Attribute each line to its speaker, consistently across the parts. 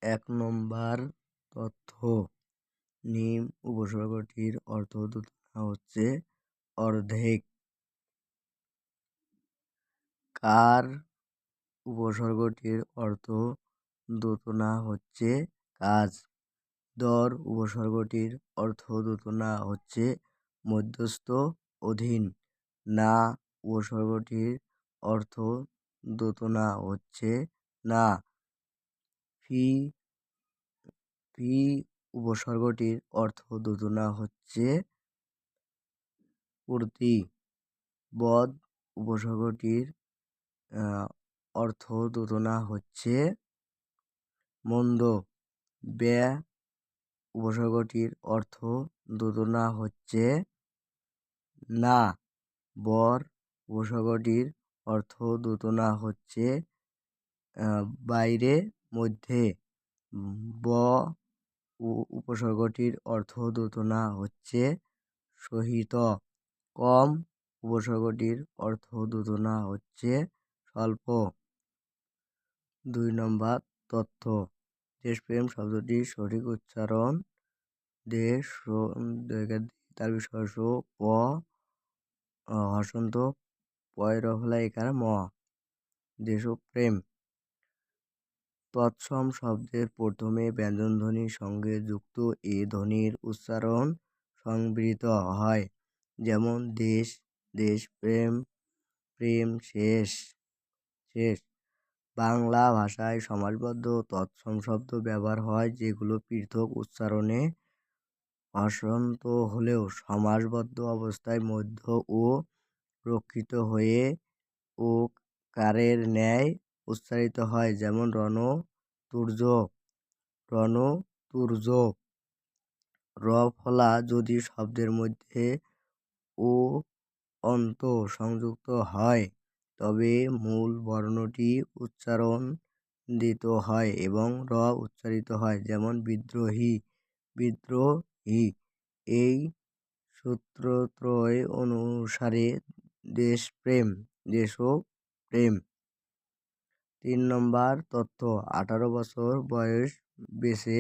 Speaker 1: ১ নম্বর তথ্য, নিম উপসর্গটির অর্থ দুটো হচ্ছে অর্ধেক। কার উপসর্গটির অর্থ দুটো না হচ্ছে কাজ। দর উপসর্গটির অর্থ দুটো না হচ্ছে মধ্যস্থ, অধীন। না উপসর্গটির অর্থ দুটো না হচ্ছে না। ফি ফি উপসর্গটির অর্থ দুটো না হচ্ছে পূর্তি। বদ উপসর্গটির অর্থ দুটো না হচ্ছে মন্দ। ব্যয় উপসর্গটির অর্থ দুটো না হচ্ছে না। বর উপসর্গটির অর্থ দুটো না হচ্ছে বাইরে, মধ্যে। ব উপসর্গটির অর্থ দুটো না হচ্ছে সহিত। কম উপসর্গটির অর্থ দুটো না হচ্ছে স্বল্প। ২ নম্বর তথ্য, দেশপ্রেম শব্দটির সঠিক উচ্চারণ দেশ তার বিসর্গ প হসন্ত পয় রফলা একার ম। দেশপ্রেম। তৎসম শব্দের প্রথমে ব্যঞ্জনধ্বনির সঙ্গে যুক্ত এ ধ্বনির উচ্চারণ সংবৃত হয়, যেমন দেশ, দেশপ্রেম, প্রেম, শেষ। বাংলা ভাষায় সমাসবদ্ধ তৎসম শব্দ ব্যবহার হয় যেগুলো পৃথক উচ্চারণে হসন্ত হলেও সমাসবদ্ধ অবস্থায় মধ্য ও রক্ষিত হয়ে ও কারের ন্যায় উচ্চারিত হয়, যেমন রণতুর্য, রণতুর্য। রফলা যদি শব্দের মধ্যে ও অন্ত সংযুক্ত হয় তবে মূল বর্ণটি উচ্চারণ দিত হয় এবং র উচ্চারিত হয়, যেমন বিদ্রোহী, বিদ্রোহী। এই সূত্রত্রয় অনুসারে দেশপ্রেম, দেশপ্রেম। ৩ নম্বর তথ্য, ১৮ বছর বয়স বেঁচে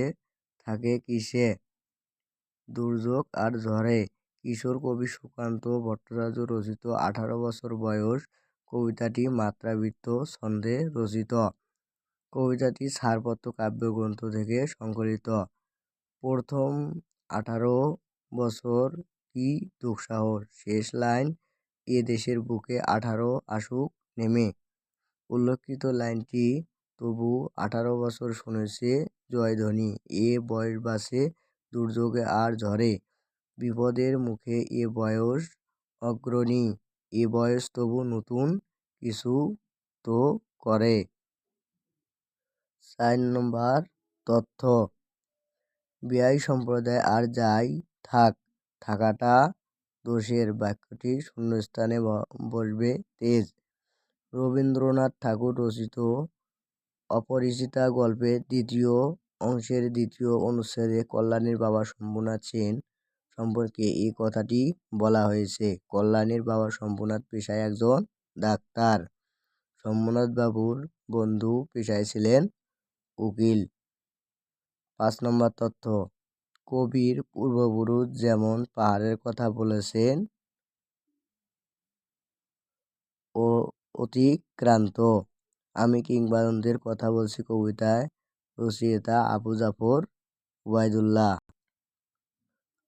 Speaker 1: থাকে কিসে? দুর্যোগ আর ঝড়ে। কিশোর কবি সুকান্ত ভট্টাচার্য রচিত ১৮ বছর বয়স কবিতাটি মাত্রাবৃত্ত ছন্দে রচিত। কবিতাটি ছাড়পত্র কাব্যগ্রন্থ থেকে সংকলিত। প্রথম ১৮ বছর কি দুঃসাহস, শেষ লাইন এ দেশের বুকে ১৮ আসুক নেমে। উল্লেখিত লাইনটি তবু ১৮ বছর শুনেছে জয়ধ্বনি, এ বয়স বাঁচে দুর্যোগে আর ঝড়ে। বিপদের মুখে এ বয়স অগ্রণী, এ বয়স তবু নতুন কিছু তো করে। ৪ নম্বর তথ্য, বেয়াই সম্প্রদায় আর যাই থাক, থাকাটা দোষের বাক্যটি শূন্যস্থানে বসবে তেজ। রবীন্দ্রনাথ ঠাকুর রচিত অপরিচিতা গল্পের দ্বিতীয় অংশের দ্বিতীয় অনুচ্ছেদে কল্যাণীর বাবা শম্ভুনাথ সেন সম্পর্কে এই কথাটি বলা হয়েছে। কল্যাণীর বাবা শম্ভুনাথ পেশায় একজন ডাক্তার। শম্ভুনাথ বাবুর বন্ধু পেশায় ছিলেন উকিল। ৫ নম্বর তথ্য, কবির পূর্বপুরুষ যেমন পাহাড়ের কথা বলেছেন ও অতিক্রান্ত। আমি কিংবদন্তির কথা বলছি কবিতায় রচয়িতা আবু জাফর উবায়দুল্লাহ।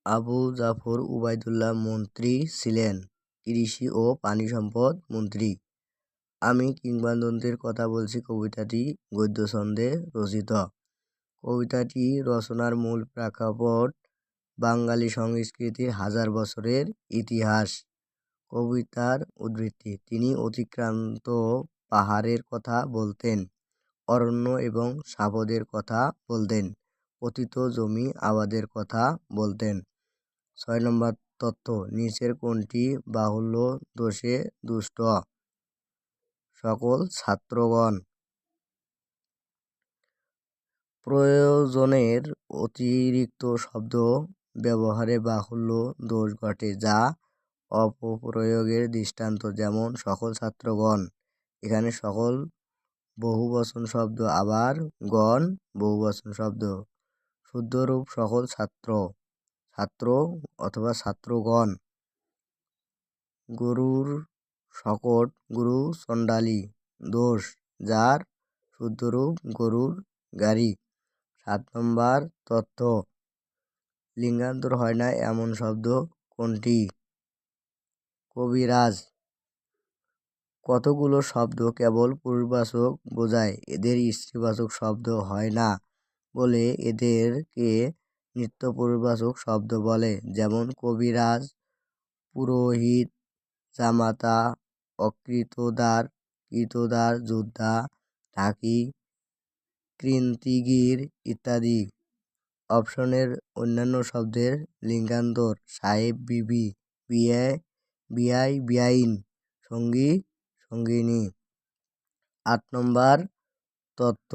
Speaker 1: আবু জাফর উবায়দুল্লাহ মন্ত্রী ছিলেন, কৃষি ও পানি সম্পদ মন্ত্রী। আমি কিংবদন্তির কথা বলছি কবিতাটি গদ্যছন্দে রচিত। কবিতাটি রচনার মূল প্রেক্ষাপট বাঙালি সংস্কৃতির হাজার বছরের ইতিহাস। কবিতার উদ্ধৃতি, তিনি অতিক্রান্ত পাহাড়ের কথা বলতেন, অরণ্য এবং শাবদের কথা বলতেন, পতিত জমি আবাদের কথা বলতেন। ৬ নম্বর তথ্য, নিচের কোনটি বাহুল্য দোষে দুষ্ট? সকল ছাত্রগণ। প্রয়োজনের অতিরিক্ত শব্দ ব্যবহারে বাহুল্য দোষ ঘটে, যা অপপ্রয়োগের দৃষ্টান্ত, যেমন সকল ছাত্রগণ। এখানে সকল বহুবচন শব্দ, আবার গণ বহুবচন শব্দ। শুদ্ধরূপ সকল ছাত্র, ছাত্র অথবা ছাত্রগণ। গরুর শকট, গুরু চণ্ডালী। দোষ, যার। শুদ্ধরূপ গরুর গাড়ি। 7 নম্বর তথ্য, লিঙ্গান্তর হয় না এমন শব্দ কোনটি? কবিরাজ। কতগুলো শব্দ কেবল পুরুষবাচক বোঝায়, এদের স্ত্রীবাচক শব্দ হয় না বলে এদেরকে নিত্য পুরুষবাচক শব্দ বলে। যেমন কবিরাজ, পুরোহিত, জামাতা, অকৃতদার, কৃতদার, যোদ্ধা, ঢাকি, কৃন্তিগীর ইত্যাদি। অপশনের অন্যান্য শব্দের লিঙ্গান্তর: সাহেব, বিবি, বিয়ে, বিয়াই, বিয়াইন, সঙ্গী, সঙ্গিনী। 8 নম্বর তথ্য,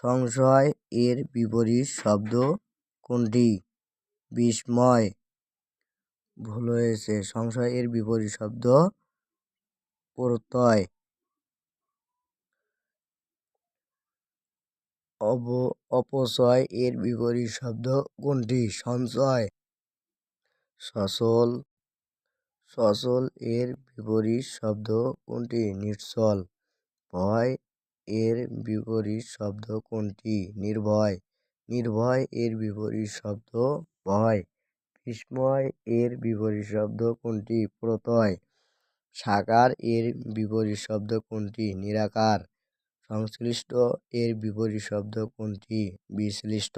Speaker 1: সংশয় এর বিপরীত শব্দ কোনটি? বিস্ময়। ভুল হয়েছে, সংশয় এর বিপরীত শব্দ প্রত্যয়। অপচয় এর বিপরীত শব্দ কোনটি? সঞ্চয়। সচল। সচল এর বিপরীত শব্দ কোনটি? নিশ্চল। ভয় এর বিপরীত শব্দ কোনটি? নির্ভয়। নির্ভয় এর বিপরীত শব্দ ভয়। বিস্ময় এর বিপরীত শব্দ কোনটি? প্রত্যয়। সাকার এর বিপরীত শব্দ কোনটি? নিরাকার। সংশ্লিষ্ট এর বিপরীত শব্দ কোনটি? বিশ্লিষ্ট।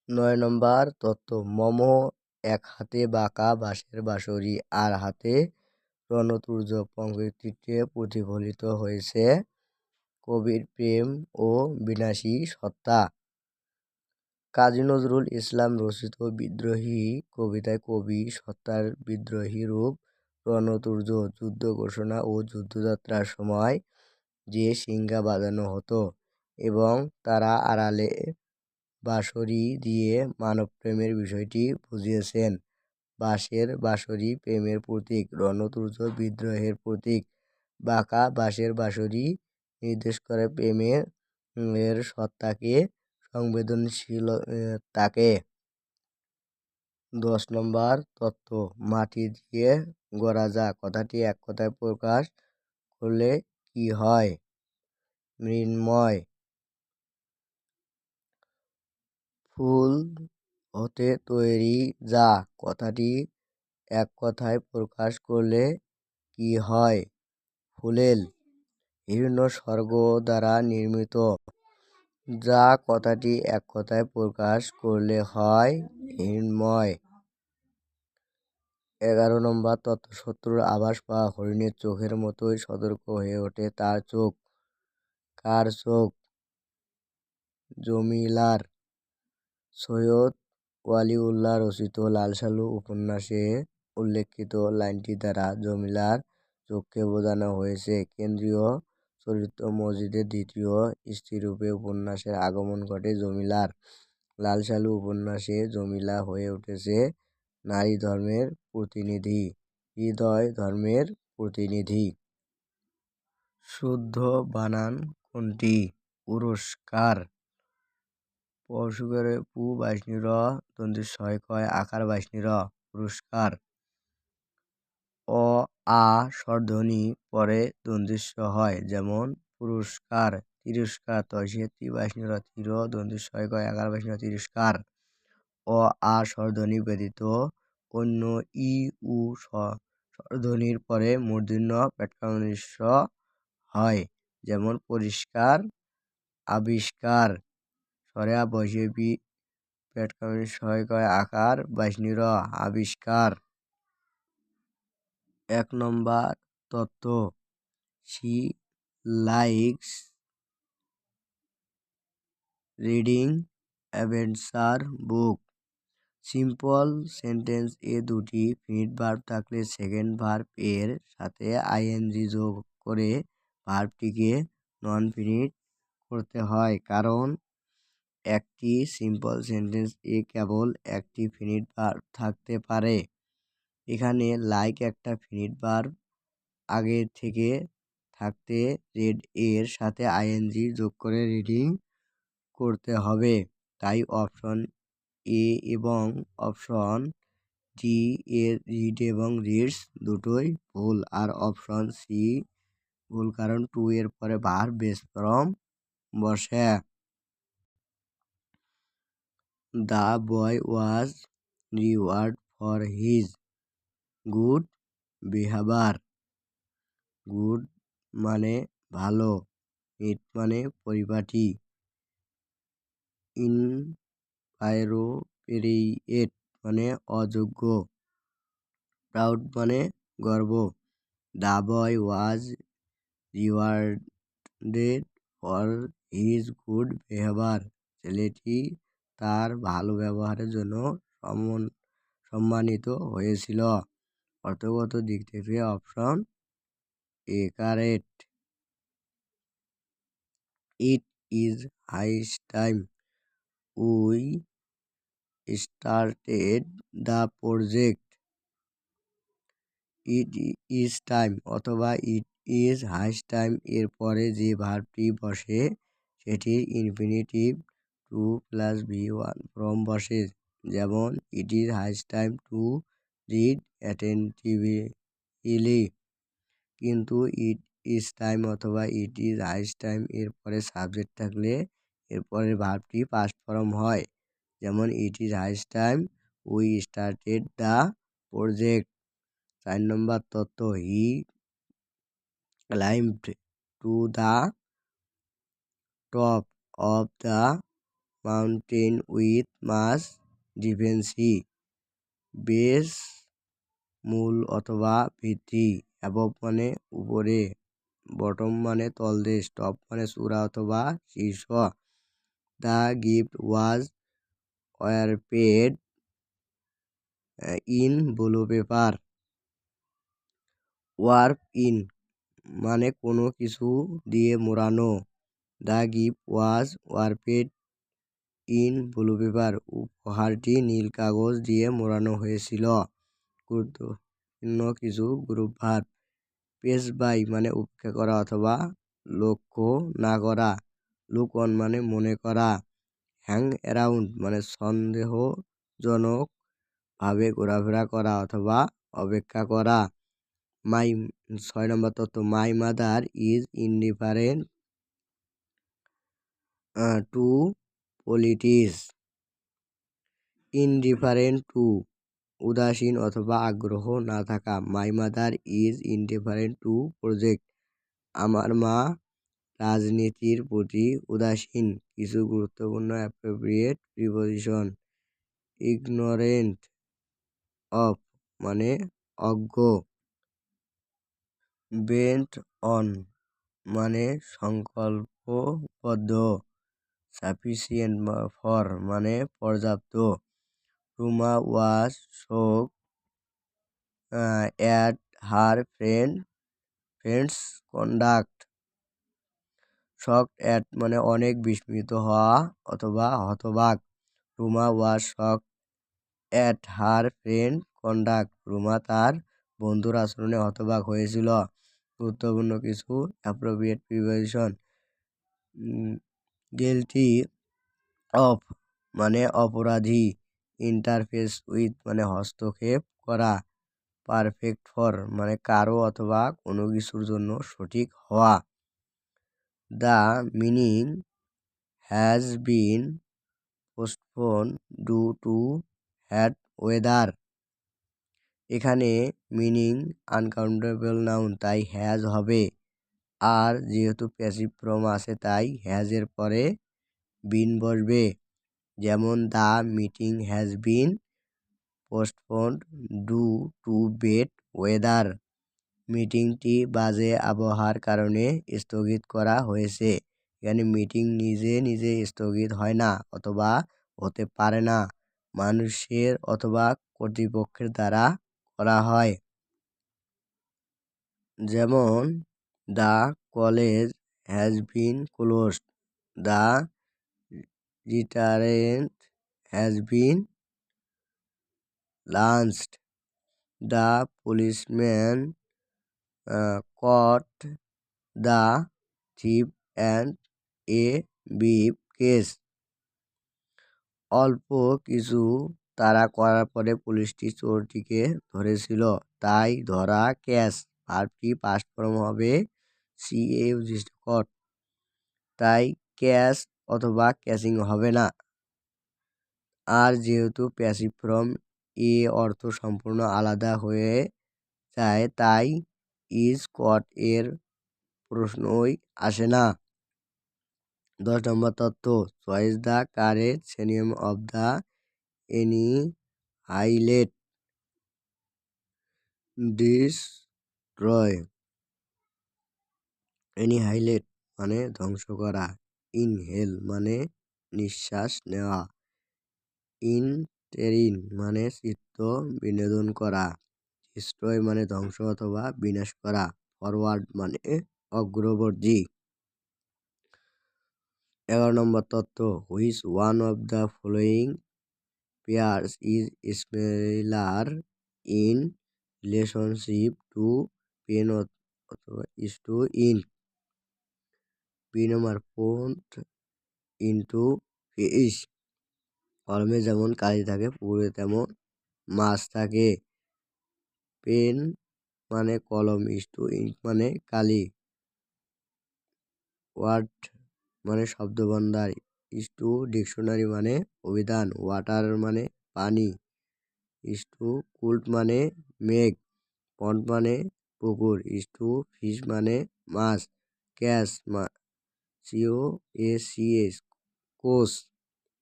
Speaker 1: 9 নম্বর তথ্য, মম এক হাতে বাঁকা বাঁশের বাঁশরি, আর হাতে রণতুর্য পঙ্ক্তিতে প্রতিফলিত হয়েছে কবির প্রেম ও বিনাশী সত্তা। কাজী নজরুল ইসলাম রচিত বিদ্রোহী কবিতায় কবি সত্তার বিদ্রোহী রূপ রণতুর্য, যুদ্ধ ঘোষণা ও যুদ্ধযাত্রার সময় যে সিংহা বাজানো হতো এবং তারা আড়ালে বাঁশরি দিয়ে মানবপ্রেমের বিষয়টি বুঝিয়েছেন। বাঁশের বাঁশরি প্রেমের প্রতীক, রণতুর্য বিদ্রোহের প্রতীক। বাঁকা বাঁশের বাঁশরি নির্দেশ করে প্রেমের সত্তাকে, সংবেদনশীলতাকে। 10 নম্বর তথ্য, মাটি দিয়ে গড়া যা কথাটি এক কথায় প্রকাশ করলে কি হয়? মৃন্ময়। ফুল হতে তৈরি যা কথাটি এক কথায় প্রকাশ করলে কি হয়? ফুলেল। বিভিন্ন স্বর্গ দ্বারা নির্মিত যা কথাটি এক কথায় প্রকাশ করলে হয় হিরণ্ময়। 11 নম্বর তথ্য, শত্রুর আভাস পাওয়া হরিণের চোখের মতোই সতর্ক হয়ে ওঠে তার চোখ। কার চোখ? জমিলার। সৈয়দ ওয়ালিউল্লাহ রচিত লাল সালু উপন্যাসে উল্লেখিত লাইনটি দ্বারা জমিলার চোখকে বোঝানো হয়েছে কেন্দ্রীয় চরিত্র মজিদের দ্বিতীয় স্ত্রীরূপে উপন্যাসের আগমন ঘটে জমিলার। লাল সালু উপন্যাসে জমিলা হয়ে উঠেছে নারী ধর্মের প্রতিনিধি, হৃদয় ধর্মের প্রতিনিধি। শুদ্ধ বানান কোনটি? পুরস্কার। পশুকের পু বাইশনি র, দন্তের ছয় কয় আকার বাইশনি র, পুরস্কার। অ আ স্বরধ্বনি পরে দন্তেশ্ব হয়, যেমন পুরস্কার, তিরস্কার। তয়সে তি বাইশনি র, তির, দন্তের ছয় কয় আকার বাইশনি র, তিরস্কার। অ আ স্বরধ্বনি ব্যতীত অন্য ই উ স্বরধ্বনির পরে মূর্ধন্য পেটকামনিস্ব হয়, যেমন পরিষ্কার, আবিষ্কার। স্বরে আ বসে বি পেটকামনি ছয় কয় আকার বাইশনি র, আবিষ্কার। 1 নম্বর তথ্য, she likes reading adventure book. Simple sentence এ দুটি ফিনিট ভার্ব থাকলে সেকেন্ড ভার্ব এর সাথে আইএনজি যোগ করে ভার্বটিকে নন ফিনিট করতে হয়, কারণ একটি সিম্পল সেন্টেন্স এ কেবল একটি ফিনিট ভার্ব থাকতে পারে। এখানে লাইক একটা ফিনিট ভার্ব আগে থেকে থাকতে রেড এর সাথে আইএনজি যোগ করে রিডিং করতে হবে। তাই অপশন এ এবং অপশন ডি এর রিড এবং রিডস দুটোই ভুল। আর অপশন সি ভুল, কারণ টু এর পরে ভার্ব বেস ফর্ম বসে। The boy was reward for his good behaviour. Good মানে ভালো, ইট মানে পরিপাটি, ইনঅ্যাপ্রোপ্রিয়েট মানে অযোগ্য, প্রাউড মানে গর্ব। The boy was rewarded for his good behaviour. ছেলেটি তার ভালো ব্যবহারের জন্য সম্মানিত হয়েছিল। অর্থগত দিক থেকে option A correct. It is high time we started the project. It is time অথবা ইট ইজ হাই টাইম এর পরে যে ভার্বটি বসে সেটির infinitive to plus V one form বসে। যেমন it is high time to read attentively. কিন্তু ইট ইজ টাইম অথবা ইট ইজ হাই টাইম এর পরে সাবজেক্ট থাকলে এরপরের ভার্বটি পাস্ট ফর্ম হয়। যেমন it is high time we started the project. 4 number তথ্য, he climbed to the top of the mountain with much difficulty. Base মূল অথবা ভিত্তি, অ্যাবভ মানে উপরে, বটম মানে তলদেশ, টপ মানে চূড়া অথবা শীর্ষ। The gift was wrapped in blue paper. Wrap in মানে কোনো কিছু দিয়ে মোড়ানো। The gift was wrapped in blue paper. উপহারটি নীল কাগজ দিয়ে মোড়ানো হয়েছিল। গুরুত্বপূর্ণ কিছু গ্রুপ ভার্ব। পেস বাই মানে উপেক্ষা করা অথবা লক্ষ্য না করা। লুক অন মানে মনে করা। হ্যাং অ্যারাউন্ড মানে সন্দেহজনক ভাবে ঘোরাফেরা করা অথবা অপেক্ষা করা। 6 নম্বর তথ্য, my mother is indifferent two politics. Indifferent two উদাসীন অথবা আগ্রহ না থাকা। My mother is indifferent two project. আমার মা রাজনীতির প্রতি উদাসীন। কিছু গুরুত্বপূর্ণ অ্যাপ্রোপ্রিয়েট প্রিপোজিশন। ইগনোরেন্ট অফ মানে অজ্ঞ। বেন্ট অন মানে সংকল্পবদ্ধ। সাফিসিয়েন্ট ফর মানে পর্যাপ্ত। রুমা ওয়াজ শোক at her friends conduct. Shocked at মানে অনেক বিস্মিত হওয়া অথবা হতবাক। Ruma was shocked at her friend conduct. Ruma তার বন্ধুর আচরণে হতবাক হয়েছিল। গুরুত্বপূর্ণ কিছু অ্যাপ্রোপ্রিয়েট প্রিপোজিশন। গিল্টি অফ মানে অপরাধী। ইন্টারফেস উইথ মানে হস্তক্ষেপ করা। পারফেক্ট ফর মানে কারো অথবা কোনো কিছুর জন্য সঠিক হওয়া। The meeting has been postpone due to hot weather. এখানে মিনিং আনকাউন্টেবল নাউন, তাই হ্যাজ হবে। আর যেহেতু প্যাসিভ ফর্ম আছে তাই হ্যাজের পরে বিন বসবে। যেমন the meeting has been postponed due to bad weather. মিটিংটি বাজে আবহাওয়ার কারণে স্থগিত করা হয়েছে। এখানে মিটিং নিজে নিজে স্থগিত হয় না অথবা হতে পারে না, মানুষের অথবা কর্তৃপক্ষের দ্বারা করা হয়। যেমন the college has been closed. The restaurant has been launched. The policeman caught the thief and a briefcase. অল্প কিছু তাড়া করার পরে পুলিশটি চোরটিকে ধরেছিল, তাই ধরা ক্যাচ। ভার্বটি পাস্ট ফর্ম হবে caught, তাই ক্যাচ অথবা ক্যাচিং হবে না। আর যেহেতু প্যাসিভ ফর্ম এ অর্থ সম্পূর্ণ আলাদা হয়ে যায়, তাই ইজ কট এর প্রশ্নই আসে না। 10 নম্বর তথ্য, choice the correct synonym of the annihilate. Destroy, annihilate মানে ধ্বংস করা, ইনহেল মানে নিঃশ্বাস নেওয়া, ইনটেরিন মানে চিত্ত বিনোদন করা, ডিস্ট্রয় মানে ধ্বংস অথবা বিনাশ করা, ফরওয়ার্ড মানে অগ্রবর্তী। 11 নম্বর তথ্য, which one of the following pairs is smaller in relationship to pen অথবা is to ink. B number, pond into fish, কলমে যেমন কালি থাকে পুকুরে তেমন মাছ থাকে। পেন মানে কলম, ইজ টু ইঙ্ক মানে কালি, ওয়ার্ড মানে শব্দভাণ্ডার, ইজ টু ডিকশনারি মানে অভিধান, ওয়াটার মানে পানি, ইজ টু কুল্ট মানে মেঘ, পন্ড মানে পুকুর, ইজ টু ফিশ মানে মাছ, ক্যাচ COACH কোচ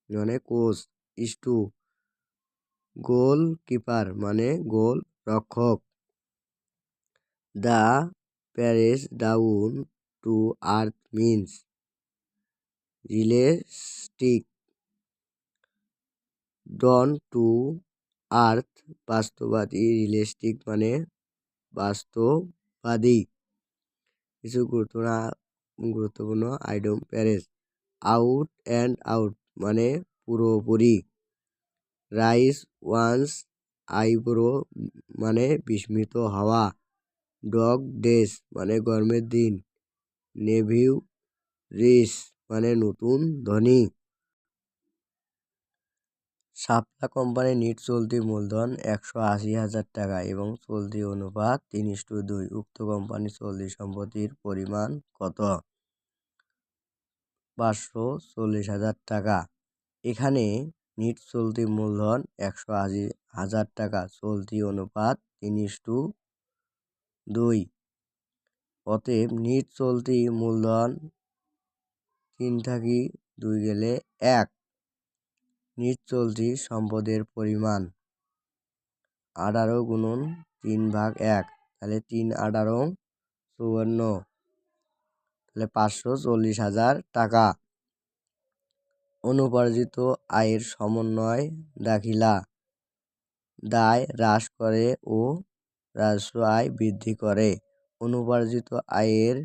Speaker 1: মানে কোচ, ইজ টু গোলকিপার মানে গোল রক্ষক। The phrase down to earth means realistic, down to earth বাস্তববাদী, রিয়েলিস্টিক মানে বাস্তববাদী। কিছু গুরুত্বপূর্ণ item phrase, out and out মানে পুরোপুরি, রাইস ওয়ান্স আইব্রো মানে বিস্মিত হওয়া, ডগ ডেজ মানে গরমের দিন, নেভিউ রিস মানে নতুন ধনী। শাপলা কোম্পানির নিট চলতি মূলধন 180,000 টাকা এবং চলতি অনুপাত 3:2। উক্ত কোম্পানির চলতি সম্পত্তির পরিমাণ কত? 540,000 টাকা। এখানে নিট চলতি মূলধন 180,000 টাকা, চলতি অনুপাত 3:2। অতএব নিট চলতি মূলধন 3 থাকি 2 গেলে 1। নিট চলতি সম্পদের পরিমাণ 18 গুণন 3/1, তাহলে 3×18 = 54, তাহলে 540,000 টাকা। অনুপার্জিত আয়ের সমন্বয় দাখিলা দায় হ্রাস করে ও রাজস্ব আয় বৃদ্ধি করে। অনুপার্জিত আয়ের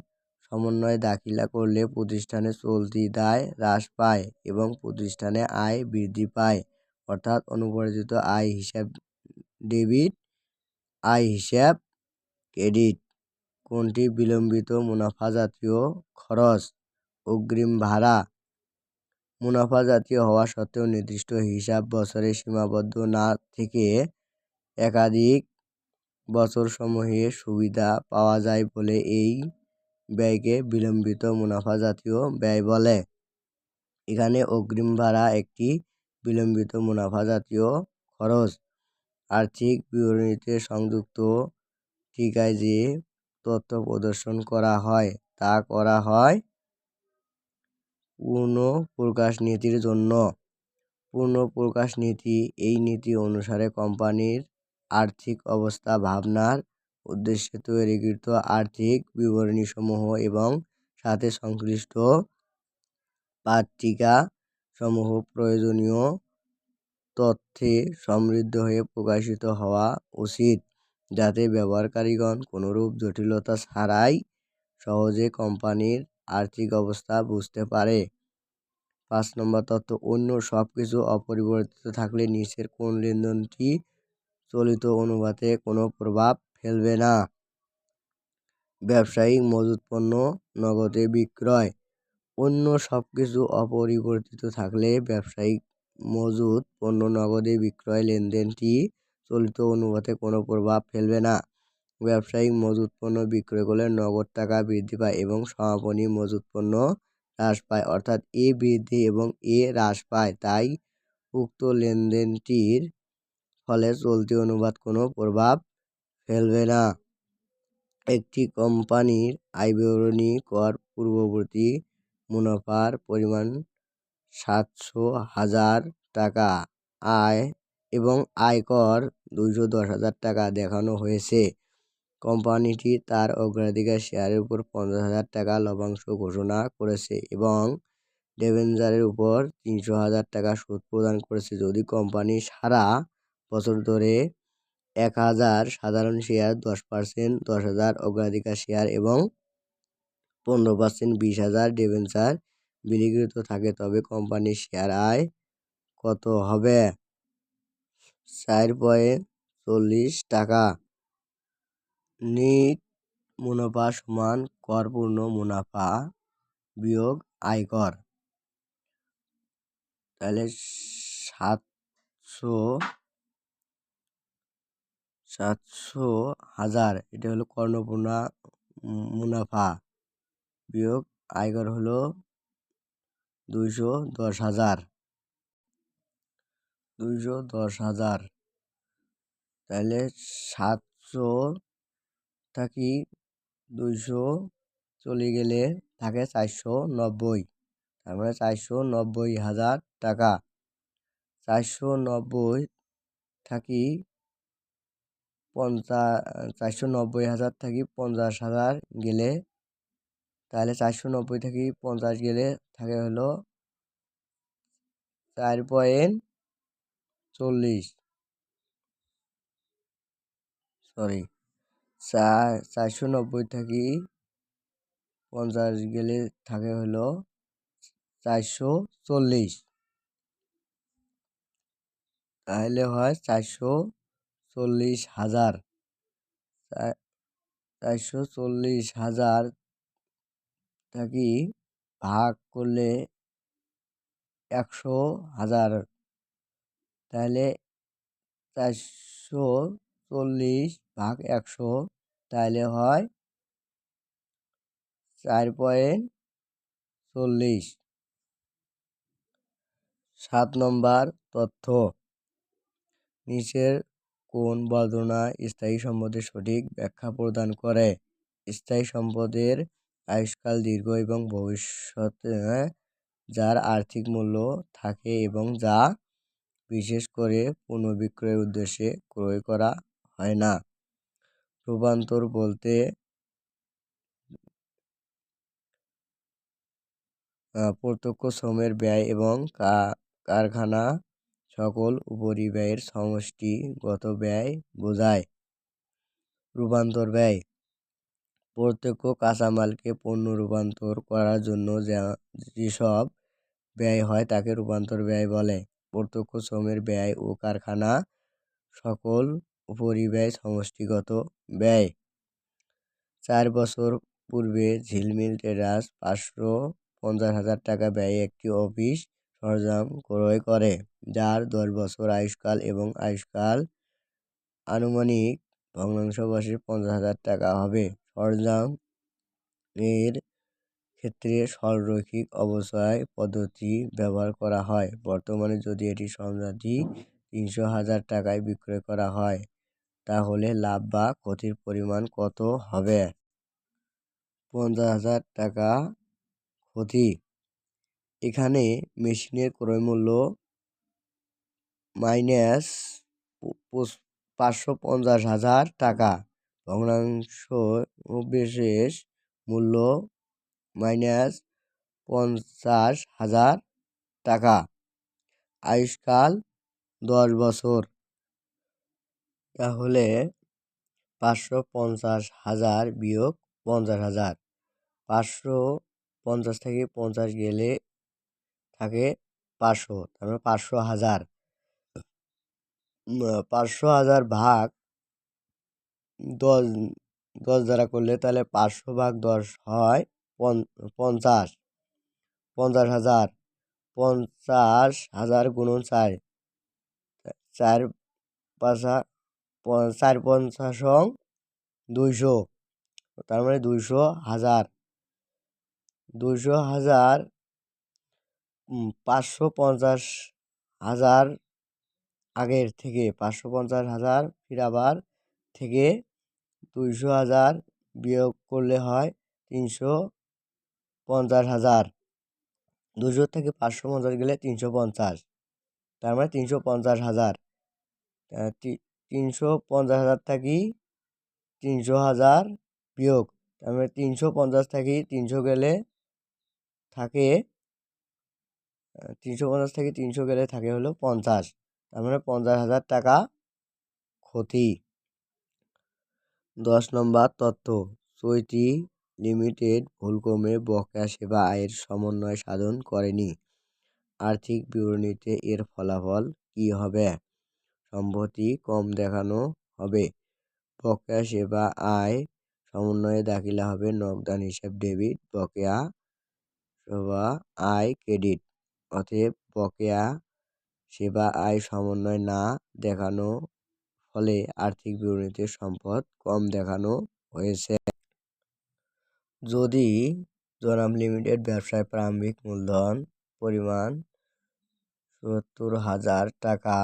Speaker 1: সমন্বয় দাখিলা করলে প্রতিষ্ঠানে চলতি দায় হ্রাস পায় এবং প্রতিষ্ঠানে আয় বৃদ্ধি পায়, অর্থাৎ অনুপার্জিত আয় হিসাব ডেবিট, আয় হিসাব ক্রেডিট। কোনটি বিলম্বিত মুনাফা জাতীয় খরচ? অগ্রিম ভাড়া। মুনাফা জাতীয় হওয়া সত্ত্বেও নির্দিষ্ট হিসাব বছরে সীমাবদ্ধ না থেকে একাধিক বছরসমূহে সুবিধা পাওয়া যায় বলে এই ব্যয়কে বিলম্বিত মুনাফা জাতীয় ব্যয় বলে। এখানে অগ্রিম ভাড়া একটি বিলম্বিত মুনাফা জাতীয় খরচ। আর্থিক বিবরণীতে সংযুক্ত টিকায় যে তথ্য প্রদর্শন করা হয় তা করা হয় পুনঃপ্রকাশ নীতির জন্য। পুনঃপ্রকাশ নীতি এই নীতি অনুসারে কোম্পানির আর্থিক অবস্থা ভাবনার উদ্দেশ্যে তৈরিকৃত আর্থিক বিবরণীসমূহ এবং সাথে সংশ্লিষ্ট পত্রিকা সমূহ প্রয়োজনীয় তথ্যে সমৃদ্ধ হয়ে প্রকাশিত হওয়া উচিত, যাতে ব্যবহারকারীগণ কোনরূপ জটিলতা ছাড়াই সহজে কোম্পানির আর্থিক অবস্থা বুঝতে পারে। 5 নম্বর তথ্য, অন্য সব কিছু অপরিবর্তিত থাকলে নিচের কোন লেনদেনটি চলিত অনুপাতে কোনো প্রভাব ফেলবে না? ব্যবসায়িক মজুত পণ্য নগদে বিক্রয়। অন্য সবকিছু অপরিবর্তিত থাকলে ব্যবসায়িক মজুত পণ্য নগদে বিক্রয় লেনদেনটি চলিত অনুপাতে কোনো প্রভাব ফেলবে না। ব্যবসায়িক মজুত পণ্য বিক্রয় করলে নগদ টাকা বৃদ্ধি পায় এবং সমাপনী মজুত পণ্য হ্রাস পায়, অর্থাৎ এ বৃদ্ধি এবং এ হ্রাস পায়। তাই উক্ত লেনদেনটির ফলে চলতি অনুপাত কোনো প্রভাব ফেলবে না। একটি কোম্পানির আয় বিবরণী কর পূর্ববর্তী মুনাফার পরিমাণ 700,000 টাকা আয় এবং আয়কর 210,000 টাকা দেখানো হয়েছে। কোম্পানিটি তার অগ্রাধিকার শেয়ারের উপর 50,000 টাকা লভ্যাংশ ঘোষণা করেছে এবং ডিবেঞ্চারের উপর 300,000 টাকা সুদ প্রদান করেছে। যদি কোম্পানি সারা বছর ধরে 1,000 সাধারণ শেয়ার, 10% 10,000 অগ্রাধিকার শেয়ার এবং 15% 20,000 ডিবেঞ্চার বিলিকৃত থাকে, তবে কোম্পানির শেয়ার আয় কত হবে? 4.40 টাকা। নিট মুনাফা সমান কর পূর্ণ মুনাফা বিয়োগ আয়কর। তাহলে 700,000 এটা হলো কর্ণপূর্ণা মুনাফা বিয়োগ আয়কর হলো 210,000। তাহলে 700 থাকি 200 চলে গেলে থাকে 490, তার মানে 490,000 টাকা। 490 থাকি 490,000 থাকি 50,000 গেলে, তাহলে 490 থাকি 50 গেলে থাকে হলো 4.40, সরি 490 থাকি 50 গেলে থাকে হলো 440, তাহলে হয় 440,000। 440,000 থাকি ভাগ করলে 100,000, তাহলে 440 ভাগ 100, তাহলে হয় 4.40। 7 নম্বর তথ্য। নিচের কোন বর্ণনা স্থায়ী সম্পদের সঠিক ব্যাখ্যা প্রদান করে? স্থায়ী সম্পদের আয়ুষ্কাল দীর্ঘ এবং ভবিষ্যতে যার আর্থিক মূল্য থাকে এবং যা বিশেষ করে পুনর্বিক্রয়ের উদ্দেশ্যে ক্রয় করা হয় না। রূপান্তর বলতে প্রত্যক্ষ শ্রমের ব্যয় এবং কারখানা সকল উপরিব্যয়ের সমষ্টিগত ব্যয় বোঝায়। রূপান্তর ব্যয় প্রত্যক্ষ কাঁচামালকে পণ্য রূপান্তর করার জন্য যেসব ব্যয় হয় তাকে রূপান্তর ব্যয় বলে। প্রত্যক্ষ শ্রমের ব্যয় ও কারখানা সকল উপরিব্যয় সমষ্টিগত ব্যয়। 4 বছর পূর্বে ঝিলমিল ট্রেডার্স 550,000 টাকা ব্যয়ে একটি অফিস সরঞ্জাম ক্রয় করে, যার 10 বছর আয়ুষ্কাল এবং আয়ুষ্কাল আনুমানিক ভগ্নাংশবশে 50,000 টাকা হবে। সরঞ্জাম এর ক্ষেত্রে সরলরৈখিক অবচয় পদ্ধতি ব্যবহার করা হয়। বর্তমানে যদি এটি সরঞ্জামটি 300,000 টাকায় বিক্রয় করা হয়, তাহলে লাভ বা ক্ষতির পরিমাণ কত হবে? 50,000 টাকা ক্ষতি। এখানে মেশিনের ক্রয়মূল্য মাইনাস 550,000 টাকা, ভগ্নাংশ বিশেষ মূল্য মাইনাস 50,000 টাকা, আয়ুষ্কাল 10 বছর। তাহলে 550,000 বিয়োগ 50,000, 550 থেকে 50 গেলে থাকে 500, তার মানে 500,000। 500,000 ভাগ 10 10 দ্বারা করলে তাহলে 500 ভাগ 10 হয় 50, 50,000, 50,000 গুণন 4, 4 পাঁচা 4 পঞ্চাশং 200, তার মানে 200,000, 200,000, 550,000 আগের থেকে 550,000 ফির আবার থেকে 200,000 বিয়োগ করলে হয় 350,000, 200 থেকে 550 গেলে 350, তার মানে 350,000, 350,000 থাকি 300,000 বিয়োগ, তার মানে 350 থাকি 300 গেলে থাকে 350 থেকে 300 গেলে থাকে হলো 50, তার মানে 50,000 টাকা ক্ষতি। 10 নম্বর তথ্য, চৈতি লিমিটেড ভুলক্রমে বকেয়া সেবা আয়ের সমন্বয় সাধন করেনি। আর্থিক বিবরণীতে এর ফলাফল কী হবে? সম্পত্তি কম দেখানো হবে। বকেয়া সেবা আয় সমন্বয়ে দাখিলা হবে নগদান হিসাব ডেবিট, বকেয়া সেবা আয় ক্রেডিট। অতএব বকেয়া সেবা আয় সমন্বয় না দেখানো ফলে আর্থিক বিবরণীতে সম্পদ কম দেখানো হয়েছে। যদি জনাম লিমিটেড ব্যবসায় প্রারম্ভিক মূলধন পরিমাণ ৭০,০০০ টাকা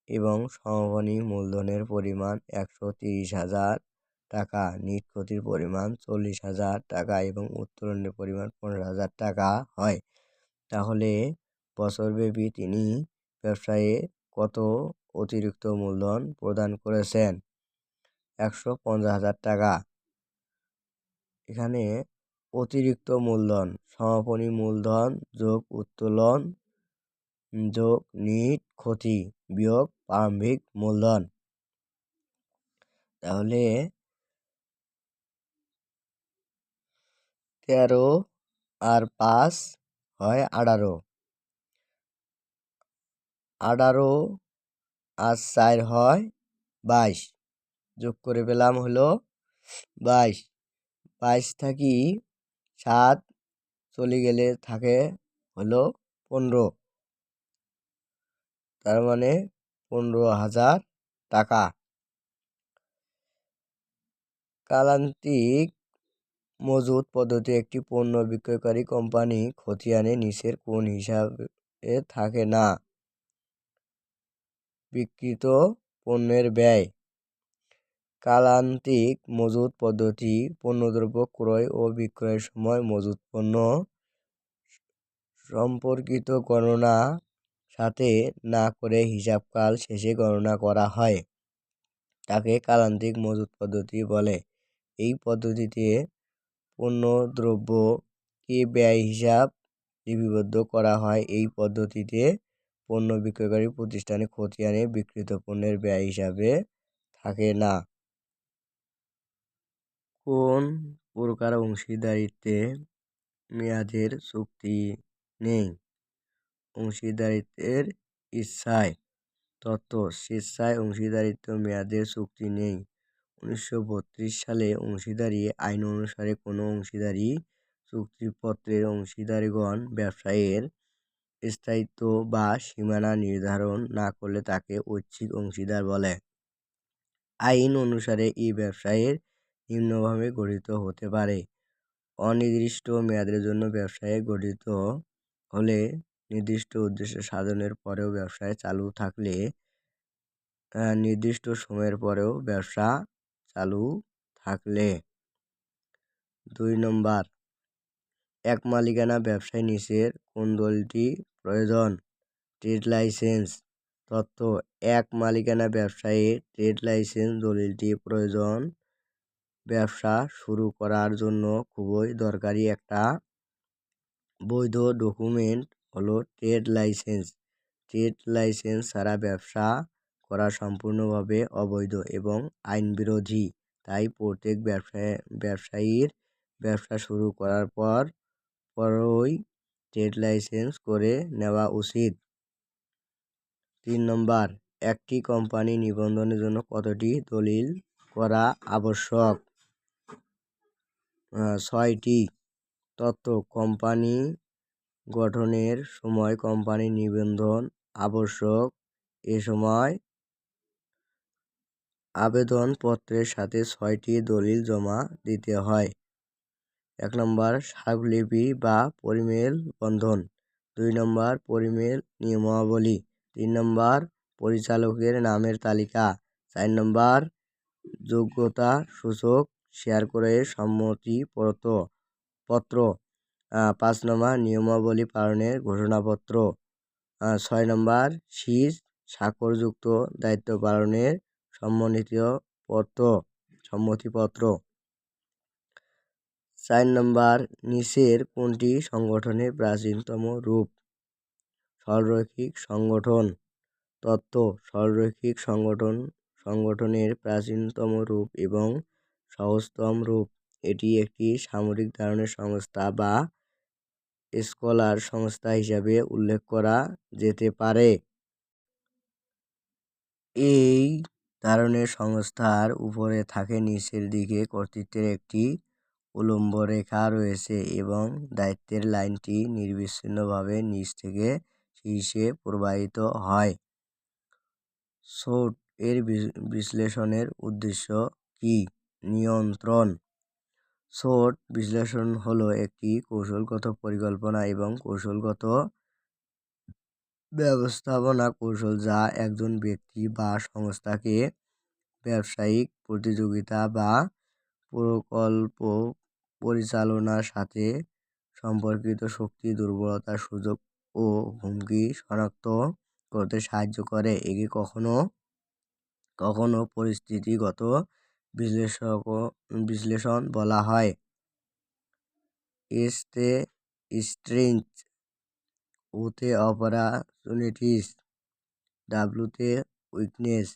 Speaker 1: এবং সমাপনী মূলধনের পরিমাণ 130,০০০ টাকা, নিট ক্ষতির পরিমাণ 40,০০০ টাকা এবং উত্তোলনের পরিমাণ 15,০০০ টাকা হয়, তাহলে বছরব্যাপী তিনি ব্যবসায়ে কত অতিরিক্ত মূলধন প্রদান করেছেন? 150,০০০ টাকা। এখানে অতিরিক্ত মূলধন সমাপনী মূলধন যোগ উত্তোলন যোগ নিট ক্ষতি বিয়োগ প্রারম্ভিক মূলধন, তাহলে 13 আর 5 হয় 18, 18 আর 4 হয় 22, যোগ করে পেলাম হলো 22, 22 থাকি 7 চলে গেলে থাকে হলো 15, তার মানে 15,০০০ টাকা। কালান্তিক মজুত পদ্ধতি একটি পণ্য বিক্রয়কারী কোম্পানি খতিয়ানে নিচের কোন হিসাবে থাকে না? বিক্রিত পণ্যের ব্যয়। কালান্তিক মজুত পদ্ধতি পণ্যদ্রব্য ক্রয় ও বিক্রয়ের সময় মজুত পণ্য সম্পর্কিত গণনা সাথে না করে হিসাবকাল শেষে গণনা করা হয়, তাকে কালান্তিক মজুত পদ্ধতি বলে। এই পদ্ধতিতে পণ্যদ্রব্যকে ব্যয় হিসাব লিপিবদ্ধ করা হয়। এই পদ্ধতিতে পণ্য বিক্রয়কারী প্রতিষ্ঠানে খতিয়ানে বিক্রিত পণ্যের ব্যয় হিসাবে থাকে না। কোন প্রকার অংশীদারিত্বে মেয়াদের চুক্তি নেই? অংশীদারিত্বের ইচ্ছায়। তথ্য, স্বেচ্ছায় অংশীদারিত্ব মেয়াদের চুক্তি নেই। 1932 সালে অংশীদারি আইন অনুসারে কোনো অংশীদারি চুক্তিপত্রের অংশীদারগণ ব্যবসায়ের স্থায়িত্ব বা সীমানা নির্ধারণ না করলে তাকে ঐচ্ছিক অংশীদার বলে। আইন অনুসারে এই ব্যবসায়ের নিম্নভাবে গঠিত হতে পারে: অনির্দিষ্ট মেয়াদের জন্য ব্যবসায় গঠিত হলে, নির্দিষ্ট উদ্দেশ্য সাধনের পরেও ব্যবসায় চালু থাকলে, নির্দিষ্ট সময়ের পরেও ব্যবসা চালু থাকলে। 2 নম্বর, এক মালিকানা ব্যবসায় নিচের কোন দলিলটি প্রয়োজন? Trade licence. তথ্য, এক মালিকানা ব্যবসায়ে ট্রেড লাইসেন্স দলিলটি প্রয়োজন। ব্যবসা শুরু করার জন্য খুবই দরকারি একটা বৈধ ডকুমেন্ট হলো ট্রেড লাইসেন্স। ট্রেড লাইসেন্স ছাড়া ব্যবসা করা সম্পূর্ণভাবে অবৈধ এবং আইনবিরোধী। তাই প্রত্যেক ব্যবসায়ীর ব্যবসা শুরু করার পরই ট্রেড লাইসেন্স করে নেওয়া উচিত। 3 নম্বর, একটি কোম্পানি নিবন্ধনের জন্য কতটি দলিল করা আবশ্যক? ছয়টি তত্ত্ব কোম্পানি গঠনের সময় কোম্পানি নিবন্ধন আবশ্যক। এ সময় আবেদনপত্রের সাথে 6টি দলিল জমা দিতে হয়। 1 নম্বর স্মারকলিপি বা পরিমেল বন্ধন। 2 নম্বর পরিমেল নিয়মাবলী। 3 নম্বর পরিচালকের নামের তালিকা। 4 নম্বর যোগ্যতা সূচক শেয়ার করে সম্মতিপত্র। 5 নম্বর নিয়মাবলী পালনের ঘোষণাপত্র। 6 নম্বর স্বাক্ষরযুক্ত দায়িত্ব পালনের সম্মতিপত্র। 4 নম্বর নিচের কোনটি সংগঠনের প্রাচীনতম রূপ? সরলরৈখিক সংগঠন। তত্ত্ব সরলরৈখিক সংগঠনের প্রাচীনতম রূপ এবং সহজতম রূপ। এটি একটি সামরিক ধরনের সংস্থা বা স্কলার সংস্থা হিসাবে উল্লেখ করা যেতে পারে। এই ধরনের সংস্থার উপরে থাকে নিচের দিকে কর্তৃত্বের একটি উল্লম্ব রেখা রয়েছে এবং দায়িত্বের লাইনটি নিরবিচ্ছিন্নভাবে নিচ থেকে শীর্ষে প্রবাহিত হয়। SWOT এর বিশ্লেষণের উদ্দেশ্য কি? নিয়ন্ত্রণ। SWOT বিশ্লেষণ হলো একটি কৌশলগত পরিকল্পনা এবং কৌশলগত ব্যবস্থাপনা কৌশল যা একজন ব্যক্তি বা সংস্থাকে ব্যবসায়িক প্রতিযোগিতা বা প্রকল্প পরিচালনার সাথে সম্পর্কিত শক্তি, দুর্বলতা, সুযোগ ও হুমকি শনাক্ত করতে সাহায্য করে। একে কখনো কখনো পরিস্থিতিগত বিশ্লেষণ বলা হয়। স্ট্রেংথ, ওতে অপরচুনিটিস, ডাব্লিউতে উইকনেস।